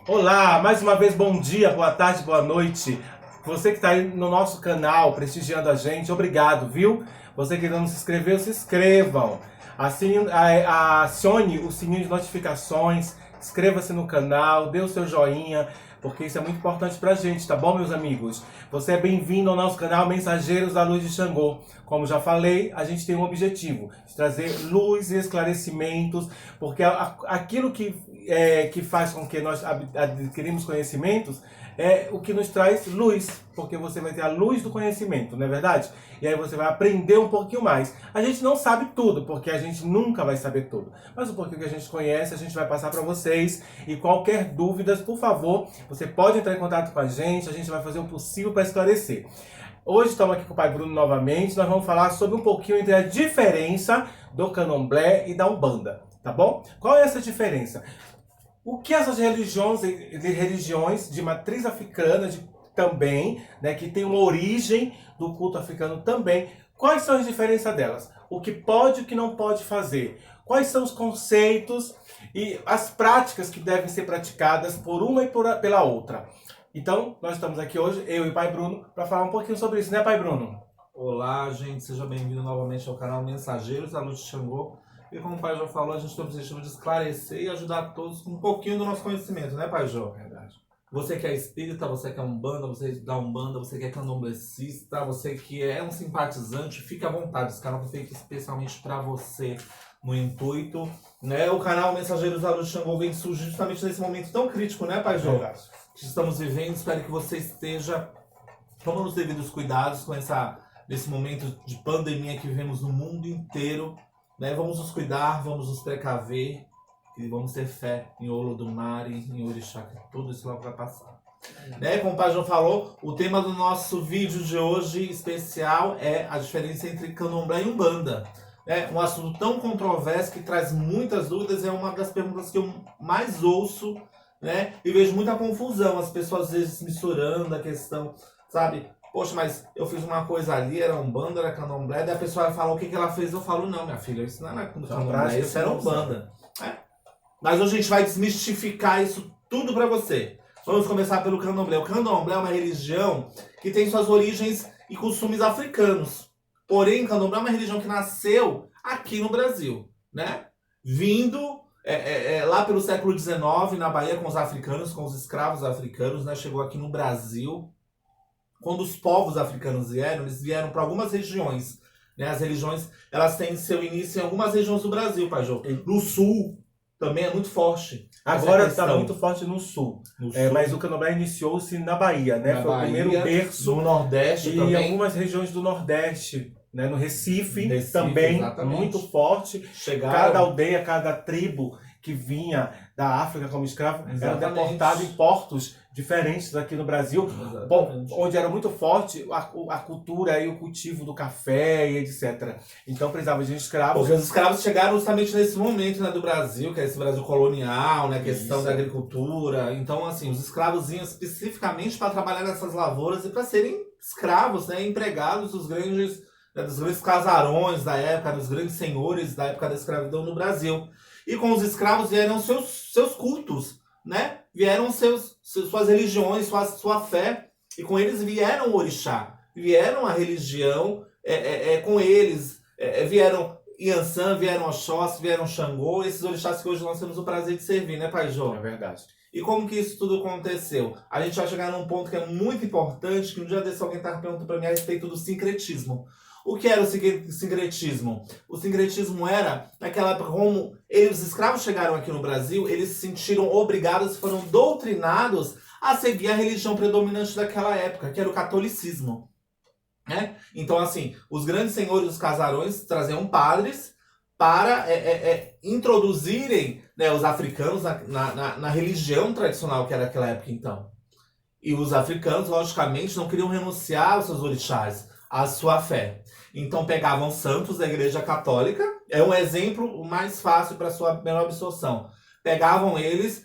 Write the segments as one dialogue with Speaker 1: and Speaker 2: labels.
Speaker 1: Olá, mais uma vez bom dia, boa tarde, boa noite. Você que está aí no nosso canal, prestigiando a gente, obrigado, viu? Você que ainda não se inscreveu, se inscrevam. Acione o sininho de notificações, inscreva-se no canal, dê o seu joinha, porque isso é muito importante pra gente, tá bom, meus amigos? Você é bem-vindo ao nosso canal Mensageiros da Luz de Xangô. Como já falei, a gente tem um objetivo, de trazer luz e esclarecimentos, porque aquilo que faz com que nós adquirimos conhecimentos é o que nos traz luz, porque você vai ter a luz do conhecimento, não é verdade? E aí você vai aprender um pouquinho mais. A gente não sabe tudo, porque a gente nunca vai saber tudo. Mas o pouquinho que a gente conhece, a gente vai passar para vocês. E qualquer dúvida, por favor, você pode entrar em contato com a gente vai fazer o possível para esclarecer. Hoje estamos aqui com o Pai Bruno novamente, nós vamos falar sobre um pouquinho entre a diferença do Candomblé e da Umbanda, tá bom? Qual é essa diferença? O que essas religiões de matriz africana também, né, que tem uma origem do culto africano também, quais são as diferenças delas? O que pode e o que não pode fazer? Quais são os conceitos e as práticas que devem ser praticadas por uma e pela outra? Então, nós estamos aqui hoje, eu e o Pai Bruno, para falar um pouquinho sobre isso, né, Pai Bruno?
Speaker 2: Olá, gente, seja bem-vindo novamente ao canal Mensageiros da Luz de Xangô. E como o Pai Jô falou, a gente tem o objetivo de esclarecer e ajudar todos com um pouquinho do nosso conhecimento, né, Pai Jô?
Speaker 1: Verdade.
Speaker 2: Você que é espírita, você que é umbanda, você da umbanda, você que é candomblecista, você que é um simpatizante, fique à vontade. Esse canal foi feito especialmente para você, no intuito, né? O canal Mensageiros da Luz de Xangô vem surgir justamente nesse momento tão crítico, né, Pai Jô?
Speaker 1: Verdade.
Speaker 2: Que estamos vivendo. Espero que você esteja tomando os devidos cuidados com nesse momento de pandemia que vivemos no mundo inteiro, né? Vamos nos cuidar, vamos nos precaver e vamos ter fé em Olodumare, em Orixá, que tudo isso logo vai passar. Né? Como o Pai João falou, o tema do nosso vídeo de hoje especial é a diferença entre Candomblé e Umbanda. É um assunto tão controverso que traz muitas dúvidas, é uma das perguntas que eu mais ouço, né? E vejo muita confusão, as pessoas às vezes misturando a questão, sabe? Poxa, mas eu fiz uma coisa ali, era Umbanda, era Candomblé, daí a pessoa vai falar o que ela fez, eu falo, não, minha filha, isso não era Candomblé, isso era Umbanda. Mas hoje a gente vai desmistificar isso tudo pra você. Vamos começar pelo Candomblé. O Candomblé é uma religião que tem suas origens e costumes africanos. Porém, o Candomblé é uma religião que nasceu aqui no Brasil, né? Vindo lá pelo século XIX, na Bahia, com os africanos, com os escravos africanos, né? Chegou aqui no Brasil. Quando os povos africanos vieram, eles vieram para algumas regiões, né? As religiões, elas têm seu início em algumas regiões do Brasil, Pai Jô. No sul também é muito forte.
Speaker 1: Agora está muito forte no sul. Mas o Candomblé iniciou-se na Bahia, né? Foi o primeiro berço.
Speaker 2: No Nordeste
Speaker 1: e
Speaker 2: também.
Speaker 1: em algumas regiões do Nordeste, né? No Recife também,
Speaker 2: exatamente.
Speaker 1: Muito forte.
Speaker 2: Chegaram...
Speaker 1: Cada aldeia, cada tribo que vinha da África como escravo era deportado em portos diferentes aqui no Brasil, onde era muito forte a cultura e o cultivo do café e etc. Então precisava de escravos.
Speaker 2: Porque os escravos chegaram justamente nesse momento, né, do Brasil, que é esse Brasil colonial, né, a questão da agricultura. Então, assim, os escravos vinham especificamente para trabalhar nessas lavouras e para serem escravos, né, empregados dos grandes casarões da época, dos grandes senhores da época da escravidão no Brasil. E com os escravos vieram seus cultos, né? Vieram suas religiões, sua fé. E com eles vieram o orixá. Vieram a religião, com eles. Vieram Iansã, vieram Oxóssi, vieram Xangô. Esses orixás que hoje nós temos o prazer de servir, né, Pai João?
Speaker 1: É verdade.
Speaker 2: E como que isso tudo aconteceu? A gente vai chegar num ponto que é muito importante, que um dia desse alguém estava perguntando para mim a respeito do sincretismo. O que era o sincretismo? O sincretismo era, naquela época, como os escravos chegaram aqui no Brasil, eles se sentiram obrigados, foram doutrinados a seguir a religião predominante daquela época, que era o catolicismo. Né? Então, assim, os grandes senhores dos casarões traziam padres para introduzirem, né, os africanos na religião tradicional que era naquela época, então. E os africanos, logicamente, não queriam renunciar aos seus orixás, à sua fé. Então pegavam santos da Igreja Católica, é um exemplo mais fácil para sua melhor absorção. pegavam eles,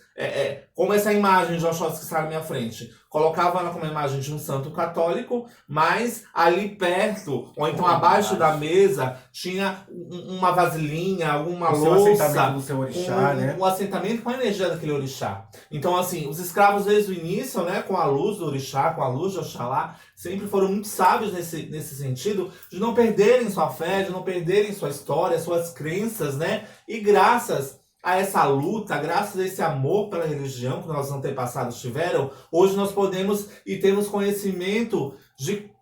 Speaker 2: como essa imagem de Oxóssi que está na minha frente, colocavam ela como a imagem de um santo católico, mas ali perto, ou então abaixo da mesa, tinha uma vasilhinha, alguma louça,
Speaker 1: assentamento do seu orixá, né?
Speaker 2: Um assentamento com a energia daquele orixá. Então, assim, os escravos desde o início, né, com a luz do orixá, com a luz de Oxalá, sempre foram muito sábios nesse sentido, de não perderem sua fé, de não perderem sua história, suas crenças, né? E graças a essa luta, graças a esse amor pela religião que nossos antepassados tiveram, hoje nós podemos e temos conhecimento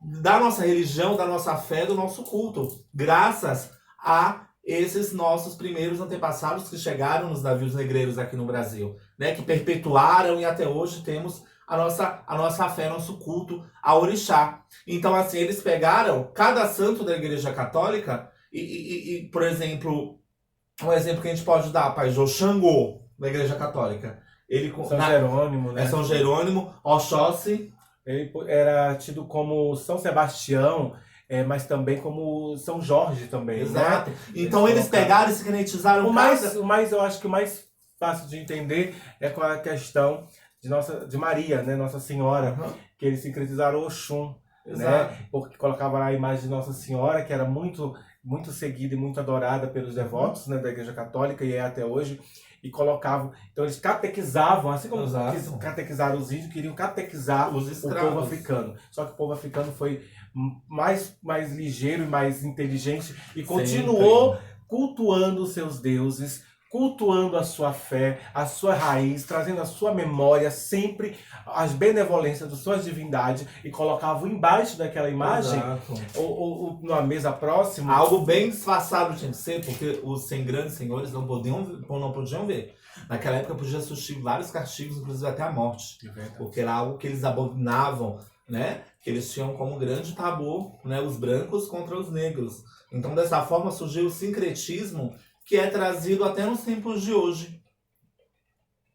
Speaker 2: da nossa religião, da nossa fé, do nosso culto, graças a esses nossos primeiros antepassados que chegaram nos navios negreiros aqui no Brasil, né, que perpetuaram e até hoje temos a nossa fé, nosso culto ao orixá. Então, assim, eles pegaram cada santo da Igreja Católica e por exemplo, um exemplo que a gente pode dar, Pai Jô, Xangô, da Igreja Católica.
Speaker 1: Jerônimo, né?
Speaker 2: São Jerônimo, Oxóssi.
Speaker 1: Ele era tido como São Sebastião, mas também como São Jorge também,
Speaker 2: Exato.
Speaker 1: Né?
Speaker 2: Então eles pegaram e secretizaram
Speaker 1: o mais, eu acho que o mais fácil de entender é com a questão de Maria, né? Nossa Senhora, que eles sincretizaram Oxum, né? Porque colocava lá a imagem de Nossa Senhora, que era muito seguida e muito adorada pelos devotos, né, da Igreja Católica, e é até hoje, e colocavam, então eles catequizavam, assim como catequizaram os índios, queriam catequizar o povo africano. Só que o povo africano foi mais ligeiro e mais inteligente e continuou cultuando os seus deuses, cultuando a sua fé, a sua raiz, trazendo a sua memória sempre as benevolências das suas divindades e colocavam embaixo daquela imagem ou numa mesa próxima.
Speaker 2: Algo bem disfarçado tinha que ser, porque os grandes senhores não podiam ver. Naquela época podia surgir vários castigos, inclusive até a morte. Porque era algo que eles abominavam, né? Que eles tinham como grande tabu, né? Os brancos contra os negros. Então dessa forma surgiu o sincretismo, que é trazido até nos tempos de hoje.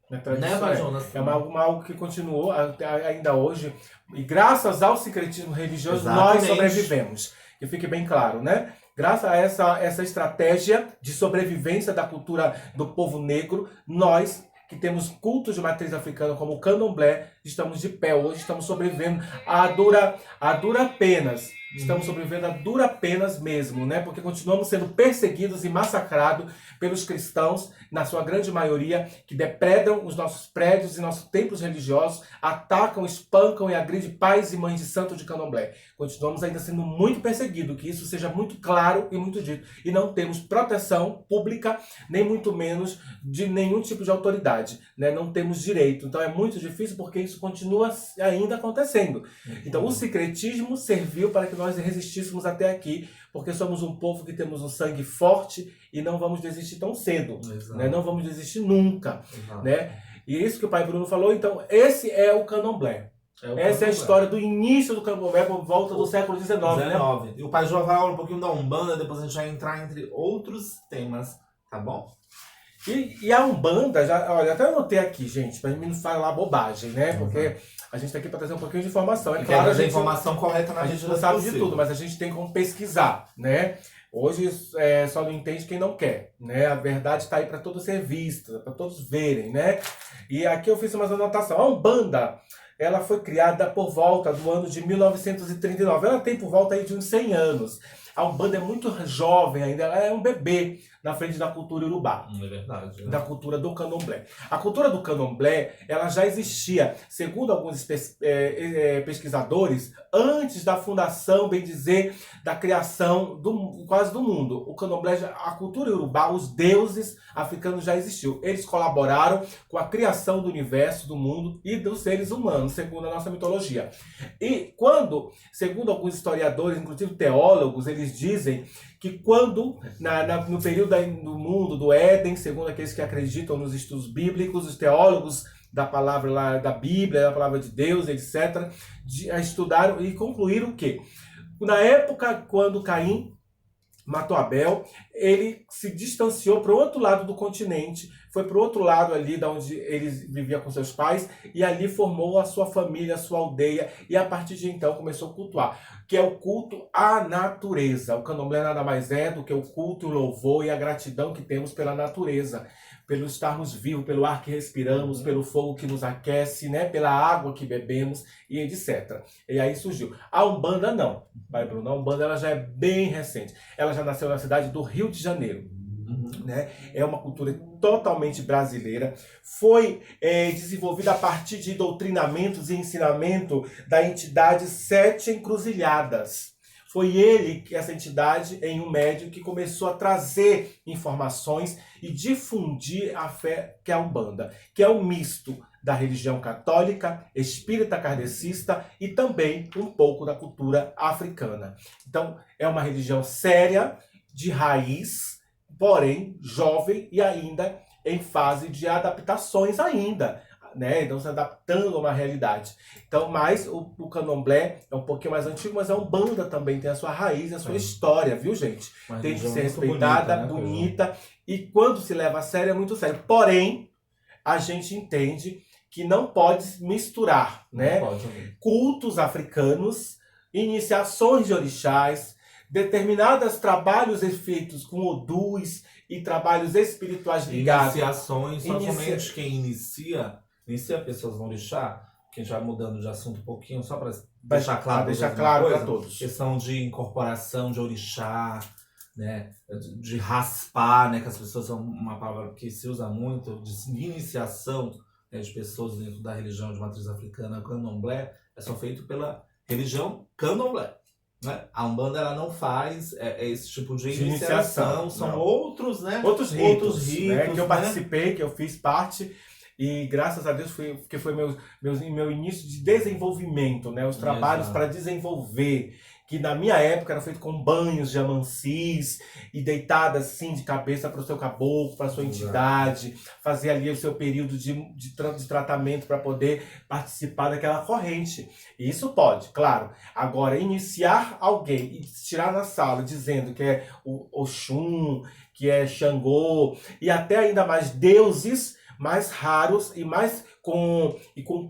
Speaker 1: É algo que continuou ainda hoje. E graças ao sincretismo religioso, nós sobrevivemos. Que fique bem claro, né? Graças a essa estratégia de sobrevivência da cultura do povo negro, nós que temos cultos de matriz africana como o candomblé, estamos de pé hoje, estamos sobrevivendo a dura penas. Estamos sobrevivendo a dura penas mesmo, né? Porque continuamos sendo perseguidos e massacrados pelos cristãos, na sua grande maioria, que depredam os nossos prédios e nossos templos religiosos, atacam, espancam e agridem pais e mães de santo de candomblé. Continuamos ainda sendo muito perseguidos, que isso seja muito claro e muito dito. E não temos proteção pública, nem muito menos de nenhum tipo de autoridade, né? Não temos direito. Então é muito difícil porque isso continua ainda acontecendo. Então o sincretismo serviu para que nós resistíssemos até aqui, porque somos um povo que temos um sangue forte e não vamos desistir tão cedo, né? Não vamos desistir nunca, né? E isso que o pai Bruno falou, então esse é o candomblé. Essa é a história do início do candomblé por volta do século XIX, né?
Speaker 2: E o pai João vai falar um pouquinho da Umbanda, depois a gente vai entrar entre outros temas, tá bom?
Speaker 1: E a Umbanda, olha, até anotei aqui, gente, pra mim não falar bobagem, né? Porque a gente tá aqui para trazer um pouquinho de informação. É claro, a
Speaker 2: informação correta na
Speaker 1: a gente não sabe de tudo, mas a gente tem como pesquisar, né? Hoje só não entende quem não quer, né? A verdade está aí para todos ser vista, para todos verem, né? E aqui eu fiz umas anotações. A Umbanda, ela foi criada por volta do ano de 1939. Ela tem por volta aí de uns 100 anos. A Umbanda é muito jovem ainda, ela é um bebê na frente da cultura urubá.
Speaker 2: É verdade.
Speaker 1: Da cultura do candomblé. A cultura do candomblé, ela já existia, segundo alguns pesquisadores, antes da fundação, bem dizer, da criação quase do mundo. O candomblé, a cultura urubá, os deuses africanos já existiam. Eles colaboraram com a criação do universo, do mundo e dos seres humanos, segundo a nossa mitologia. E quando, segundo alguns historiadores, inclusive teólogos, eles dizem que quando, no período do mundo, do Éden, segundo aqueles que acreditam nos estudos bíblicos, os teólogos da palavra lá, da Bíblia, da palavra de Deus, etc., estudaram e concluíram o quê? Na época, quando Caim matou Abel, ele se distanciou para o outro lado do continente, foi para o outro lado ali, da onde ele vivia com seus pais, e ali formou a sua família, a sua aldeia, e a partir de então começou a cultuar, que é o culto à natureza. O candomblé nada mais é do que o culto, o louvor e a gratidão que temos pela natureza, pelo estarmos vivos, pelo ar que respiramos, pelo fogo que nos aquece, né? Pela água que bebemos e etc. E aí surgiu. A Umbanda não, vai Bruno, a Umbanda ela já é bem recente. Ela já nasceu na cidade do Rio de Janeiro. Né? É uma cultura totalmente brasileira. Foi desenvolvida a partir de doutrinamentos e ensinamento da entidade Sete Encruzilhadas. Foi ele, essa entidade, em um médium, que começou a trazer informações e difundir a fé que é a Umbanda, que é um misto da religião católica, espírita kardecista e também um pouco da cultura africana. Então, é uma religião séria, de raiz, porém jovem e ainda em fase de adaptações ainda, né? Então se adaptando a uma realidade. Então, mas o candomblé é um pouquinho mais antigo, mas a Umbanda também tem a sua raiz, a sua história, viu, gente?
Speaker 2: Uma
Speaker 1: Tem que
Speaker 2: religião
Speaker 1: ser
Speaker 2: muito
Speaker 1: respeitada,
Speaker 2: bonita, né,
Speaker 1: bonita, e quando se leva a sério é muito sério. Porém, a gente entende que não pode misturar, né?
Speaker 2: Não pode, amigo.
Speaker 1: Cultos africanos, iniciações de orixás, determinados trabalhos feitos com odus e trabalhos espirituais ligados.
Speaker 2: Iniciações, somente quem inicia pessoas no orixá, que a gente vai mudando de assunto um pouquinho, só para deixar claro
Speaker 1: para todos.
Speaker 2: Questão de incorporação de orixá, né, de raspar, né, que as pessoas são uma palavra que se usa muito, de iniciação, né, de pessoas dentro da religião de matriz africana, candomblé, é só feito pela religião candomblé. Né? A Umbanda ela não faz esse tipo de iniciação, são
Speaker 1: não.
Speaker 2: outros, né?
Speaker 1: Outros ritos, né? Que eu
Speaker 2: né?
Speaker 1: participei, que eu fiz parte, e graças a Deus que foi meu início de desenvolvimento, né? Os trabalhos para desenvolver, que na minha época era feito com banhos de amancis e deitada assim de cabeça para o seu caboclo, para a sua entidade, fazer ali o seu período de tratamento para poder participar daquela corrente. E isso pode, claro. Agora, iniciar alguém e tirar na sala dizendo que é o Oxum, que é Xangô, e até ainda mais deuses mais raros e mais com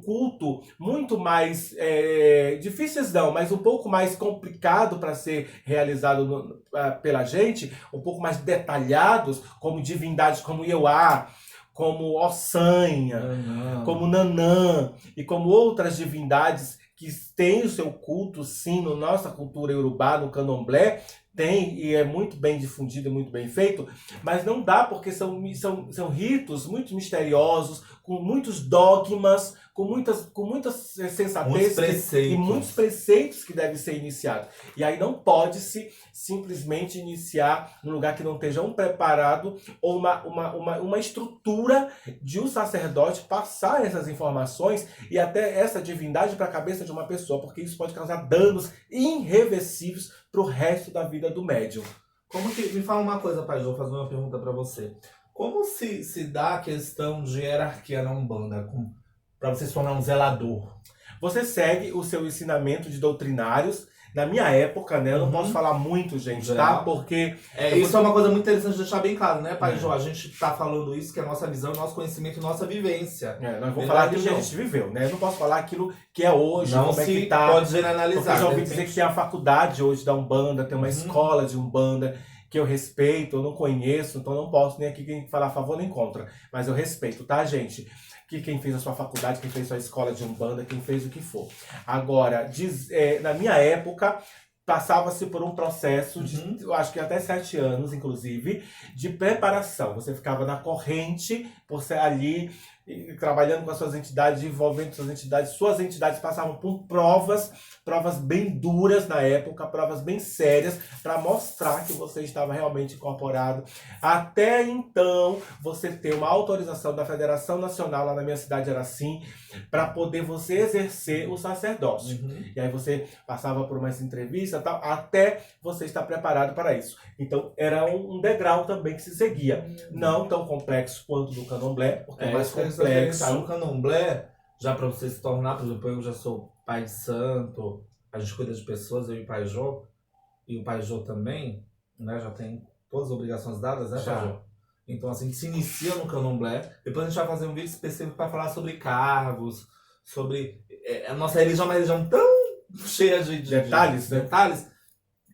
Speaker 1: culto muito mais difíceis não, mas um pouco mais complicado para ser realizado pela gente, um pouco mais detalhados, como divindades como Ieuá, como Ossanha, como Nanã e como outras divindades que têm o seu culto sim na nossa cultura iorubá, no candomblé, tem e é muito bem difundido, muito bem feito, mas não dá porque são ritos muito misteriosos, com muitos dogmas, com muitas sensatez e muitos preceitos que devem ser iniciados. E aí não pode-se simplesmente iniciar num lugar que não esteja preparado ou uma estrutura de um sacerdote passar essas informações e até essa divindade para a cabeça de uma pessoa, porque isso pode causar danos irreversíveis para o resto da vida do médium.
Speaker 2: Me fala uma coisa, pai, vou fazer uma pergunta para você. Como se dá a questão de hierarquia na Umbanda, para você se tornar um zelador?
Speaker 1: Você segue o seu ensinamento de doutrinários. Na minha época, né, eu não posso falar muito, gente, tá? Porque...
Speaker 2: Isso é uma coisa muito interessante de deixar bem claro, né, pai João? A gente tá falando isso, que é a nossa visão, nosso conhecimento, nossa vivência.
Speaker 1: Nós vamos falar aquilo que a gente viveu, né? Eu não posso falar aquilo que é hoje,
Speaker 2: não
Speaker 1: como é que tá.
Speaker 2: Pode generalizar.
Speaker 1: Porque eu já ouvi dizer que tem a faculdade hoje da Umbanda, tem uma escola de Umbanda, que eu respeito, eu não conheço, então não posso nem aqui falar a favor nem contra. Mas eu respeito, tá, gente? Que quem fez a sua faculdade, quem fez a sua escola de Umbanda, quem fez o que for. Agora, na minha época, passava-se por um processo de, eu acho que até 7 anos, inclusive, de preparação. Você ficava na corrente, por ser ali, trabalhando com as suas entidades, envolvendo suas entidades passavam por provas bem duras na época, provas bem sérias, para mostrar que você estava realmente incorporado. Até então, você ter uma autorização da Federação Nacional, lá na minha cidade era assim, para poder você exercer o sacerdócio. E aí você passava por umas entrevistas, tal, até você estar preparado para isso. Então, era um degrau também que se seguia. Não tão complexo quanto do candomblé, porque é mais complexo.
Speaker 2: O candomblé, já para você se tornar, por exemplo, eu já sou pai de santo, a gente cuida de pessoas, eu e o pai Jô, e o pai Jô também, né, já tem todas as obrigações dadas, né, pai Jô? Então, assim, se inicia no candomblé. Depois a gente vai fazer um vídeo específico para falar sobre cargos, sobre... a nossa religião é uma religião tão cheia de
Speaker 1: Detalhes, né?
Speaker 2: detalhes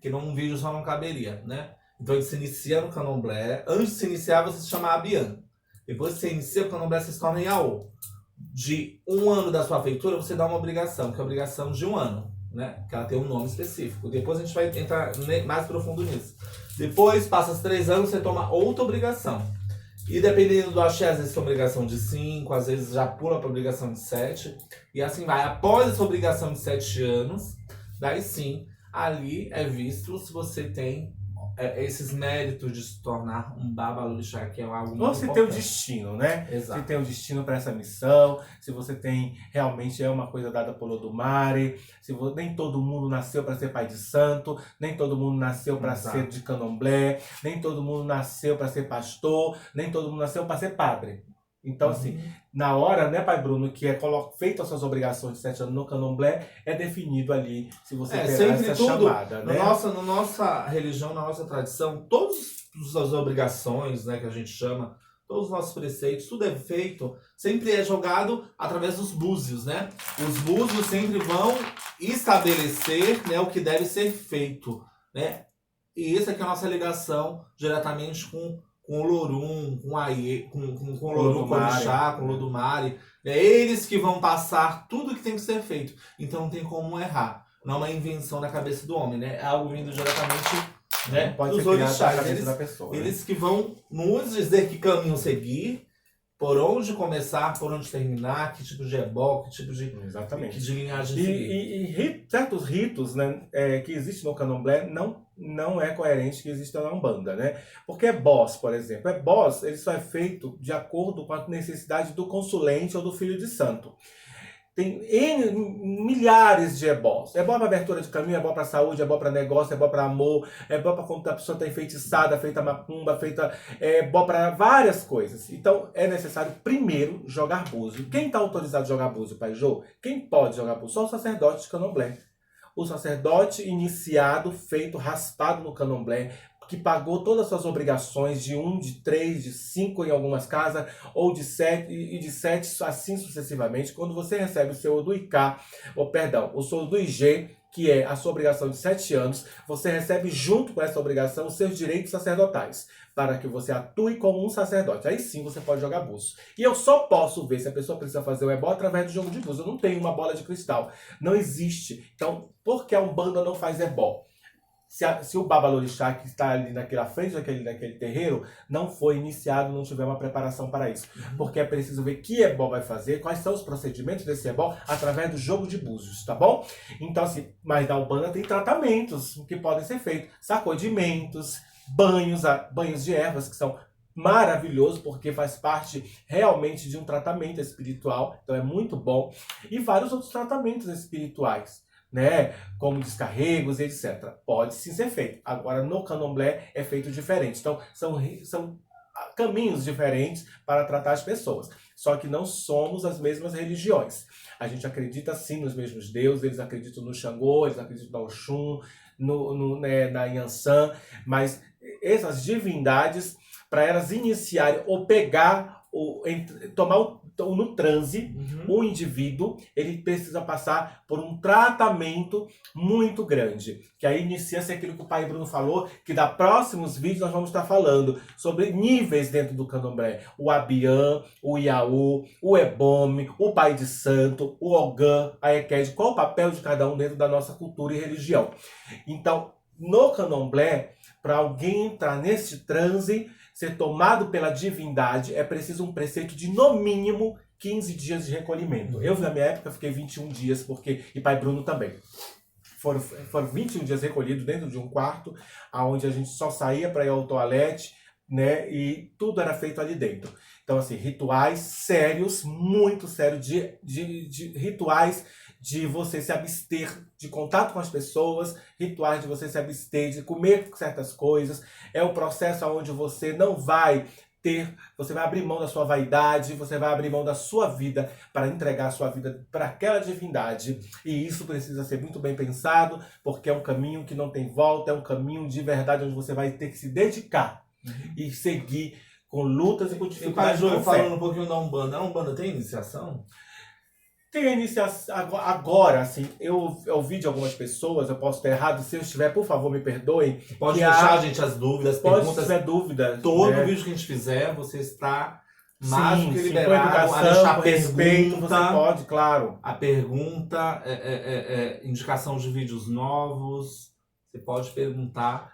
Speaker 2: que num vídeo só não caberia, né? Então, ele se inicia no candomblé. Antes de se iniciar, você se chama Abian. Depois que você inicia o candomblé, você se torna Iaô. De 1 ano da sua feitura, você dá uma obrigação, que é a obrigação de 1 ano, né? Que ela tem um nome específico. Depois a gente vai entrar mais profundo nisso. Depois, passa os 3 anos, você toma outra obrigação. E dependendo do axé, às vezes tem obrigação de 5, às vezes já pula para obrigação de 7. E assim vai. Após essa obrigação de 7 anos, daí sim, ali é visto se você tem esses méritos de se tornar um babalorixá, que é algo muito
Speaker 1: Ou se tem um
Speaker 2: importante.
Speaker 1: destino, né?
Speaker 2: Exato.
Speaker 1: Se tem um destino para essa missão, se você tem, realmente é uma coisa dada por Olodumare, nem todo mundo nasceu para ser pai de santo, nem todo mundo nasceu para
Speaker 2: Exato.
Speaker 1: ser de candomblé, nem todo mundo nasceu para ser pastor, nem todo mundo nasceu para ser padre. Então, assim, na hora, né, Pai Bruno, que é feito as suas obrigações de 7 anos no candomblé, é definido ali se você terá
Speaker 2: sempre
Speaker 1: essa
Speaker 2: tudo,
Speaker 1: chamada, né?
Speaker 2: Na nossa religião, na nossa tradição, todas as obrigações, né, que a gente chama, todos os nossos preceitos, tudo é feito, sempre é jogado através dos búzios, né? Os búzios sempre vão estabelecer, né, o que deve ser feito, né? E essa aqui é a nossa ligação diretamente com o Lorum, com o Lorum, com o Orixá, com o Olodumare. É eles que vão passar tudo que tem que ser feito. Então não tem como errar. Não é uma invenção da cabeça do homem, né? É algo vindo diretamente, né,
Speaker 1: Pode
Speaker 2: dos
Speaker 1: ser criado na
Speaker 2: orixás.
Speaker 1: cabeça da pessoa, né?
Speaker 2: Eles que vão nos dizer que caminho seguir, por onde começar, por onde terminar, que tipo de ebó, que tipo de,
Speaker 1: Exatamente.
Speaker 2: de linhagem seguir.
Speaker 1: E certos ritos, né, que existem no candomblé não é coerente que exista na Umbanda, né? Porque ebós, por exemplo, ebós, ele só é feito de acordo com a necessidade do consulente ou do filho de santo. Tem milhares de ebós. Ebó para abertura de caminho, ebó para saúde, ebó para negócio, ebó para amor, ebó para quando a pessoa está enfeitiçada, feita macumba, feita ebó para várias coisas. Então é necessário primeiro jogar búzio. Quem está autorizado a jogar búzio, Pai Jô? Quem pode jogar búzio? Só o sacerdote de candomblé. O sacerdote iniciado, feito, raspado no candomblé, que pagou todas as suas obrigações de 1, de 3, de 5 em algumas casas, ou de 7, e de 7 assim sucessivamente. Quando você recebe o seu Oduicá, o seu Oduigê, que é a sua obrigação de 7 anos, você recebe junto com essa obrigação os seus direitos sacerdotais, para que você atue como um sacerdote. Aí sim você pode jogar búzio. E eu só posso ver se a pessoa precisa fazer o ebó através do jogo de búzio. Eu não tenho uma bola de cristal. Não existe. Então, por que a Umbanda não faz ebó? Se o babalorixá que está ali naquela frente daquele terreiro não foi iniciado, não tiver uma preparação para isso. Porque é preciso ver que ebó vai fazer, quais são os procedimentos desse ebó através do jogo de búzios, tá bom? Então, assim, mas na Umbanda tem tratamentos que podem ser feitos, sacodimentos, banhos de ervas, que são maravilhosos, porque faz parte realmente de um tratamento espiritual, então é muito bom, e vários outros tratamentos espirituais, né, como descarregos, etc. Pode sim ser feito. Agora, no candomblé é feito diferente. Então, são caminhos diferentes para tratar as pessoas. Só que não somos as mesmas religiões. A gente acredita sim nos mesmos deuses, eles acreditam no Xangô, eles acreditam no Oxum, na Yansan, mas essas divindades, para elas iniciarem ou pegar, tomar no transe, o indivíduo, ele precisa passar por um tratamento muito grande. Que aí inicia-se aquilo que o Pai Bruno falou, que da próximos vídeos nós vamos estar falando sobre níveis dentro do candomblé. O Abian, o Iaú, o Ebome, o Pai de Santo, o Ogã, a Eked, qual o papel de cada um dentro da nossa cultura e religião. Então, no candomblé, para alguém entrar nesse transe, ser tomado pela divindade, é preciso um preceito de, no mínimo, 15 dias de recolhimento. Eu, na minha época, fiquei 21 dias, e Pai Bruno também. Foram 21 dias recolhidos dentro de um quarto, onde a gente só saía para ir ao toalete, né? E tudo era feito ali dentro. Então, assim, rituais sérios, muito sérios, de rituais de você se abster de contato com as pessoas, rituais de você se abster de comer certas coisas. É o processo onde você não vai você vai abrir mão da sua vaidade, você vai abrir mão da sua vida para entregar a sua vida para aquela divindade. E isso precisa ser muito bem pensado, porque é um caminho que não tem volta, é um caminho de verdade onde você vai ter que se dedicar e seguir com lutas e com
Speaker 2: E
Speaker 1: dificuldades.
Speaker 2: Pajô,
Speaker 1: com fé.
Speaker 2: falando um pouquinho da Umbanda. A Umbanda tem iniciação?
Speaker 1: Tem a iniciação agora, assim, eu ouvi de algumas pessoas, eu posso estar errado, se eu estiver, por favor, me perdoem.
Speaker 2: Pode
Speaker 1: que
Speaker 2: deixar, gente, as dúvidas,
Speaker 1: Pode, se
Speaker 2: perguntas.
Speaker 1: tiver dúvida.
Speaker 2: Todo
Speaker 1: né?
Speaker 2: vídeo que a gente fizer, você está mais do que
Speaker 1: com
Speaker 2: liberado a
Speaker 1: educação,
Speaker 2: deixar
Speaker 1: com respeito,
Speaker 2: pergunta.
Speaker 1: você pode, claro.
Speaker 2: A pergunta, indicação de vídeos novos. Você pode perguntar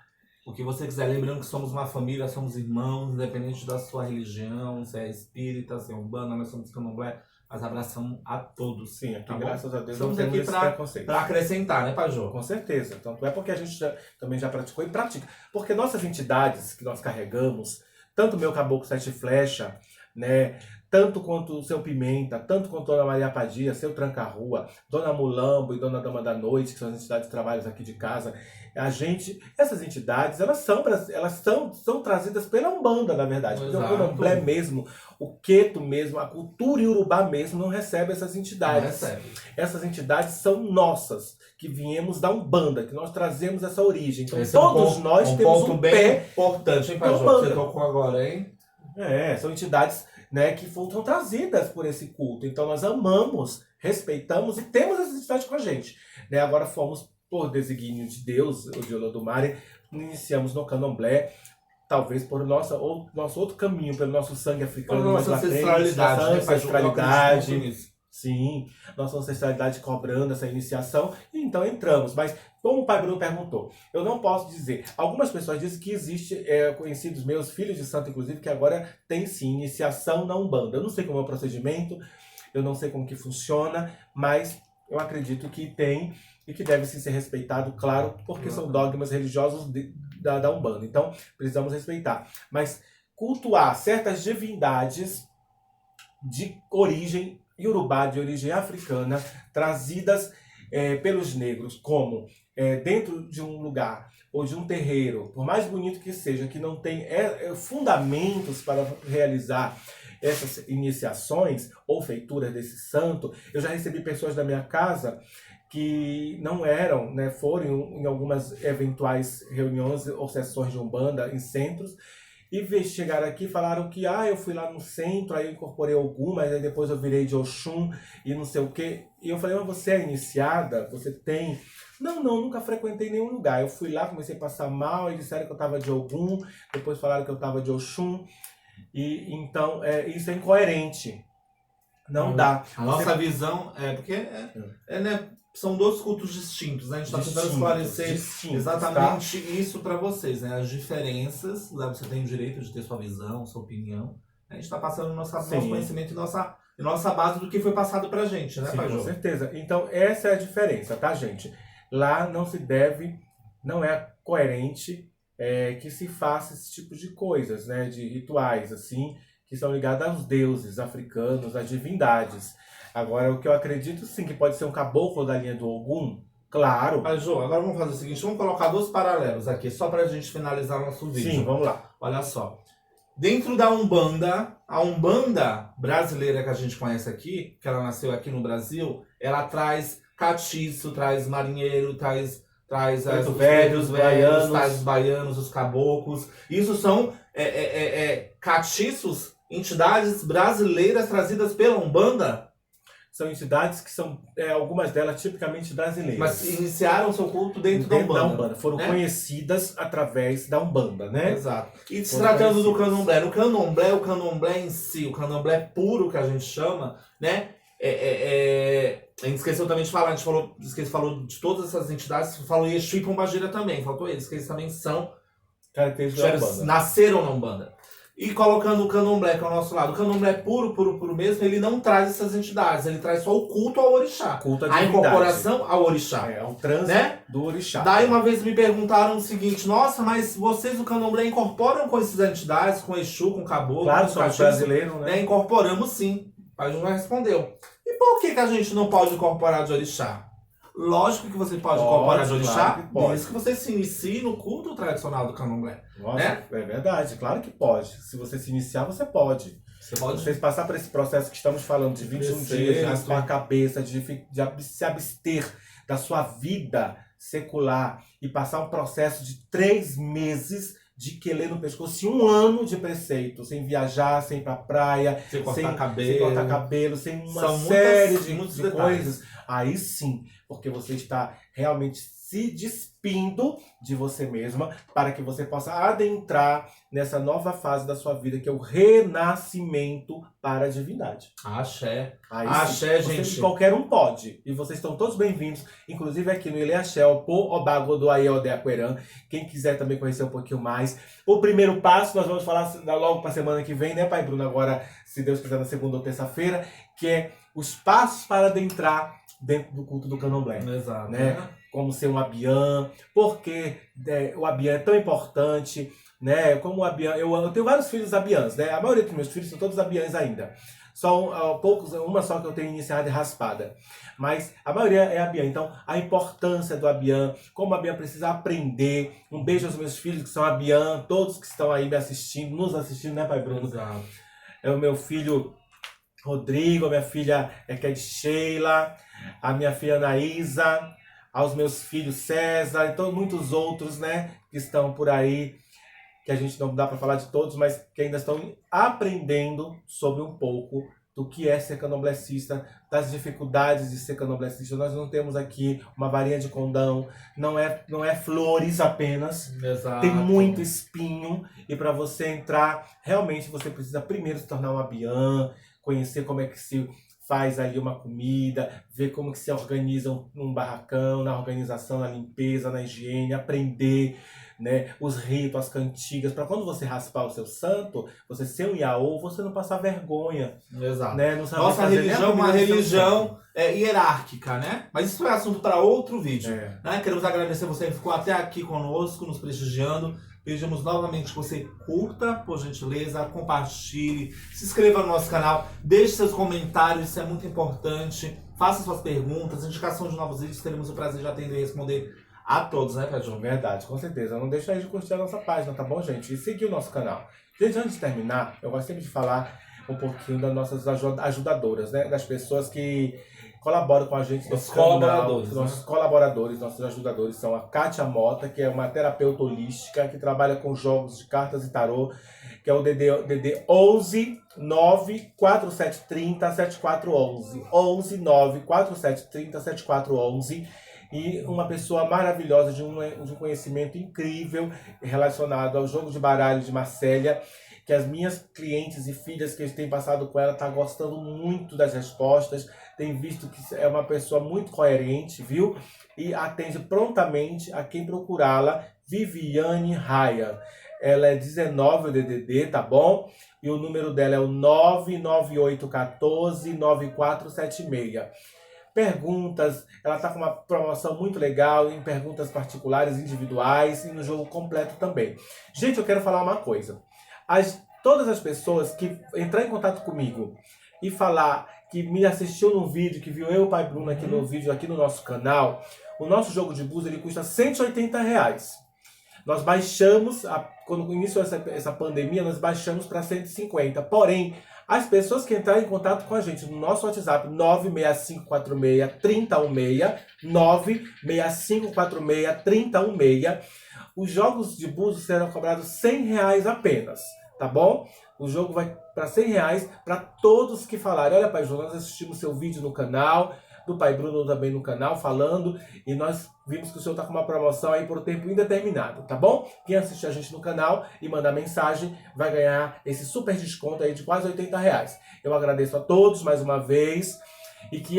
Speaker 2: o que você quiser. Lembrando que somos uma família, somos irmãos, independente da sua religião, se é espírita, se é umbanda, nós somos candomblé, mas abraçamos a todos.
Speaker 1: Sim, aqui,
Speaker 2: tá bom?
Speaker 1: graças a Deus,
Speaker 2: Estamos
Speaker 1: não temos
Speaker 2: aqui
Speaker 1: esse
Speaker 2: pra-
Speaker 1: preconceito.
Speaker 2: Para acrescentar, né, Pajô?
Speaker 1: Com certeza. Tanto é porque a gente também já praticou e pratica. Porque nossas entidades que nós carregamos, tanto o meu Caboclo Sete Flecha, né? Tanto quanto o seu Pimenta, tanto quanto Dona Maria Padia, seu Tranca-Rua, Dona Mulambo e Dona Dama da Noite, que são as entidades de trabalhos aqui de casa, essas entidades, elas são trazidas pela Umbanda, na verdade. Porque o
Speaker 2: Exato.
Speaker 1: Candomblé mesmo, o Queto mesmo, a cultura iorubá mesmo não recebe essas
Speaker 2: Não
Speaker 1: entidades.
Speaker 2: recebe.
Speaker 1: Essas entidades são nossas, que viemos da Umbanda, que nós trazemos essa origem. Então
Speaker 2: Esse é um
Speaker 1: todos
Speaker 2: ponto-
Speaker 1: nós
Speaker 2: um
Speaker 1: temos
Speaker 2: ponto
Speaker 1: um
Speaker 2: bem
Speaker 1: pé.
Speaker 2: importante, hein, Pajô?
Speaker 1: Umbanda.
Speaker 2: Você tocou agora, hein?
Speaker 1: São entidades, né, que foram trazidas por esse culto. Então nós amamos, respeitamos e temos essas entidades com a gente. Né? Agora fomos, por desígnio de Deus, o de Olodumare, iniciamos no Candomblé, talvez por nosso outro caminho, pelo nosso sangue africano,
Speaker 2: Pela nossa
Speaker 1: mais lá frente,
Speaker 2: ancestralidade,
Speaker 1: nossa
Speaker 2: né, Pajô? Eu acredito
Speaker 1: ancestralidade.
Speaker 2: muito nisso.
Speaker 1: Sim, nossa ancestralidade cobrando essa iniciação, e então entramos. Mas, como o pai Bruno perguntou, eu não posso dizer. Algumas pessoas dizem que existe, conhecidos meus, filhos de santo inclusive, que agora tem sim iniciação na Umbanda. Eu não sei como é o procedimento, eu não sei como que funciona, mas eu acredito que tem e que deve sim ser respeitado, claro, porque são dogmas religiosos da Umbanda. Então, precisamos respeitar. Mas cultuar certas divindades de origem iorubá, de origem africana, trazidas pelos negros, como dentro de um lugar ou de um terreiro, por mais bonito que seja, que não tem fundamentos para realizar essas iniciações ou feituras desse santo. Eu já recebi pessoas da minha casa que não eram, né, foram em algumas eventuais reuniões ou sessões de Umbanda em centros, e chegaram aqui e falaram que eu fui lá no centro, aí eu incorporei Ogum, mas aí depois eu virei de Oxum e não sei o quê. E eu falei, mas você é iniciada? Você tem? Não, nunca frequentei nenhum lugar. Eu fui lá, comecei a passar mal, e disseram que eu estava de Ogum, depois falaram que eu estava de Oxum. E então, isso é incoerente. Não dá.
Speaker 2: A nossa visão é porque né, são dois cultos distintos, né? A gente está tentando esclarecer exatamente isso para vocês, né? As diferenças, né? Você tem o direito de ter sua visão, sua opinião. A gente está passando nosso conhecimento e nossa base do que foi passado pra gente, né, Pajô?
Speaker 1: Com certeza. Então, essa é a diferença, tá, gente? Lá não se deve, não é coerente que se faça esse tipo de coisas, né? De rituais, assim, que são ligados aos deuses africanos, às divindades. Agora, o que eu acredito, sim, que pode ser um caboclo da linha do Ogum, claro.
Speaker 2: Pajô, agora vamos fazer o seguinte, vamos colocar dois paralelos aqui, só pra gente finalizar nosso vídeo.
Speaker 1: Sim, vamos lá.
Speaker 2: Olha só. Dentro da Umbanda, a Umbanda brasileira que a gente conhece aqui, que ela nasceu aqui no Brasil, ela traz catiço, traz marinheiro, traz os velhos, traz os baianos, os caboclos. Isso são catiços, entidades brasileiras trazidas pela Umbanda.
Speaker 1: São entidades que são, algumas delas, tipicamente brasileiras.
Speaker 2: Mas iniciaram seu culto dentro da Umbanda.
Speaker 1: Foram conhecidas através da Umbanda, né?
Speaker 2: Exato. E se tratando do candomblé, o candomblé em si, o candomblé puro que a gente chama, né? A gente esqueceu também de falar, falou de todas essas entidades, falou Exu e Pombagira também, faltou eles, que eles também são
Speaker 1: características da Umbanda.
Speaker 2: Nasceram na Umbanda. E colocando o candomblé, que é o nosso lado, o candomblé puro mesmo, ele não traz essas entidades, ele traz só o culto ao orixá. A incorporação ao orixá.
Speaker 1: O trânsito, né, do orixá.
Speaker 2: Daí uma vez me perguntaram o seguinte, nossa, mas vocês do candomblé incorporam com essas entidades, com Exu, com Caboclo,
Speaker 1: claro,
Speaker 2: com
Speaker 1: somos brasileiros, né?
Speaker 2: Incorporamos sim. O pai já respondeu. E por que a gente não pode incorporar de orixá? Lógico que você pode incorporar de orixá, desde que você se inicie no culto tradicional do candomblé.
Speaker 1: Nossa, é verdade, claro que pode. Se você se iniciar, você pode. Você passar por esse processo que estamos falando de 21 dias na sua cabeça, de se abster da sua vida secular e passar um processo de 3 meses de quelê no pescoço e 1 ano de preceito, sem viajar, sem ir pra praia,
Speaker 2: Sem cortar
Speaker 1: sem
Speaker 2: cabelo.
Speaker 1: cortar cabelo, sem uma
Speaker 2: São
Speaker 1: série
Speaker 2: muitos
Speaker 1: de
Speaker 2: detalhes.
Speaker 1: coisas. Aí sim, porque você está realmente se despindo de você mesma para que você possa adentrar nessa nova fase da sua vida, que é o renascimento para a divindade.
Speaker 2: Axé.
Speaker 1: Aí
Speaker 2: Axé,
Speaker 1: sim,
Speaker 2: gente.
Speaker 1: qualquer um pode. E vocês estão todos bem-vindos, inclusive aqui no Ile Axé, por Obago do Aiel de Aquerã. Quem quiser também conhecer um pouquinho mais. O primeiro passo, nós vamos falar logo para a semana que vem, né, Pai Bruno? Agora, se Deus quiser, na segunda ou terça-feira, que é os passos para adentrar dentro do culto do Candomblé.
Speaker 2: Exato.
Speaker 1: Né? Como ser um Abiã, porque o Abiã é tão importante, né? Como o Abiã, eu tenho vários filhos Abiãs, né? A maioria dos meus filhos são todos Abiãs ainda. Só poucos, uma só que eu tenho iniciada e raspada. Mas a maioria é Abiã. Então, a importância do Abiã, como o Abiã precisa aprender. Um beijo aos meus filhos que são Abiã, todos que estão aí me assistindo, nos assistindo, né, Pai Bruno?
Speaker 2: Exato.
Speaker 1: É o meu filho Rodrigo, a minha filha que é de Sheila, a minha filha Anaísa, aos meus filhos César, e muitos outros, né, que estão por aí, que a gente não dá para falar de todos, mas que ainda estão aprendendo sobre um pouco do que é ser candomblessista, das dificuldades de ser candomblessista. Nós não temos aqui uma varinha de condão, não é flores apenas.
Speaker 2: Exato.
Speaker 1: Tem muito espinho, e para você entrar, realmente você precisa primeiro se tornar um Abiã, conhecer como é que se faz ali uma comida, ver como que se organiza um barracão, na organização, na limpeza, na higiene, aprender, né, os ritos, as cantigas, para quando você raspar o seu santo, você ser um Iaô, você não passar vergonha.
Speaker 2: Exato.
Speaker 1: Né? Não saber
Speaker 2: Nossa
Speaker 1: fazer
Speaker 2: religião é
Speaker 1: nem a
Speaker 2: uma
Speaker 1: comida do seu
Speaker 2: religião hierárquica, né? Mas isso é assunto para outro vídeo.
Speaker 1: É.
Speaker 2: Né? Queremos agradecer você que ficou até aqui conosco, nos prestigiando. Pedimos novamente que você curta, por gentileza, compartilhe, se inscreva no nosso canal, deixe seus comentários, isso é muito importante. Faça suas perguntas, indicação de novos vídeos, teremos o prazer de atender e responder a todos, né, Pedro?
Speaker 1: Verdade, com certeza. Não deixa aí de curtir a nossa página, tá bom, gente? E seguir o nosso canal. Gente, antes de terminar, eu gosto sempre de falar um pouquinho das nossas ajudadoras, né? Das pessoas que colaboram com a gente.
Speaker 2: Os colaboradores.
Speaker 1: Nossos colaboradores, nossos ajudadores são a Kátia Mota, que é uma terapeuta holística, que trabalha com jogos de cartas e tarô, que é o DD 11 9 4730 7411. 11 9 4730 7411. E uma pessoa maravilhosa, de um conhecimento incrível relacionado ao jogo de baralho de Marcélia, que as minhas clientes e filhas que têm passado com ela estão gostando muito das respostas, tem visto que é uma pessoa muito coerente, viu? E atende prontamente a quem procurá-la, Viviane Raia. Ela é 19 o DDD, tá bom? E o número dela é o 99814 9476. Perguntas, ela está com uma promoção muito legal em perguntas particulares, individuais e no jogo completo também. Gente, eu quero falar uma coisa. Todas as pessoas que entrar em contato comigo e falar que me assistiu no vídeo, que viu eu e o Pai Bruno aqui no vídeo, aqui no nosso canal, o nosso jogo de búzios ele custa R$180. Nós baixamos, quando iniciou essa pandemia, nós baixamos para 150. Porém, as pessoas que entrarem em contato com a gente no nosso WhatsApp 96546-3016, 96546-3016, os jogos de búzios serão cobrados R$100 apenas, tá bom? O jogo vai para R$100 para todos que falarem. Olha, Pai João, nós assistimos seu vídeo no canal, do Pai Bruno também no canal, falando, e nós vimos que o senhor está com uma promoção aí por tempo indeterminado, tá bom? Quem assistir a gente no canal e mandar mensagem vai ganhar esse super desconto aí de quase R$80. Eu agradeço a todos mais uma vez, e que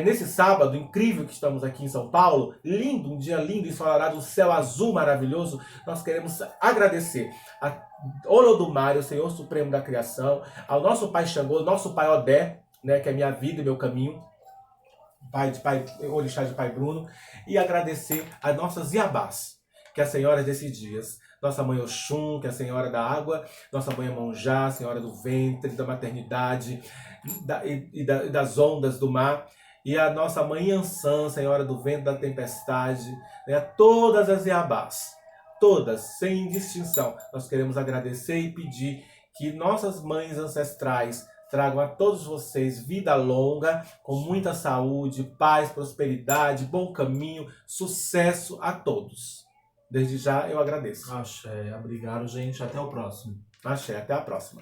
Speaker 1: nesse sábado incrível que estamos aqui em São Paulo, lindo, um dia lindo, ensolarado, um céu azul maravilhoso, nós queremos agradecer a Olodumare, o Senhor Supremo da Criação, ao nosso Pai Xangô, nosso Pai Odé, né, que é minha vida e meu caminho, Orixá de Pai Bruno, e agradecer as nossas Iabás, que é a Senhora desses dias. Nossa Mãe Oxum, que é a Senhora da Água, nossa Mãe Monjá, Senhora do Ventre, da Maternidade e das ondas do mar, e a nossa Mãe Ansã, Senhora do Vento, da Tempestade, né? Todas as Iabás, todas, sem distinção. Nós queremos agradecer e pedir que nossas mães ancestrais tragam a todos vocês vida longa, com muita saúde, paz, prosperidade, bom caminho, sucesso a todos. Desde já eu agradeço.
Speaker 2: Axé, obrigado, gente. Até o próximo.
Speaker 1: Axé, até a próxima.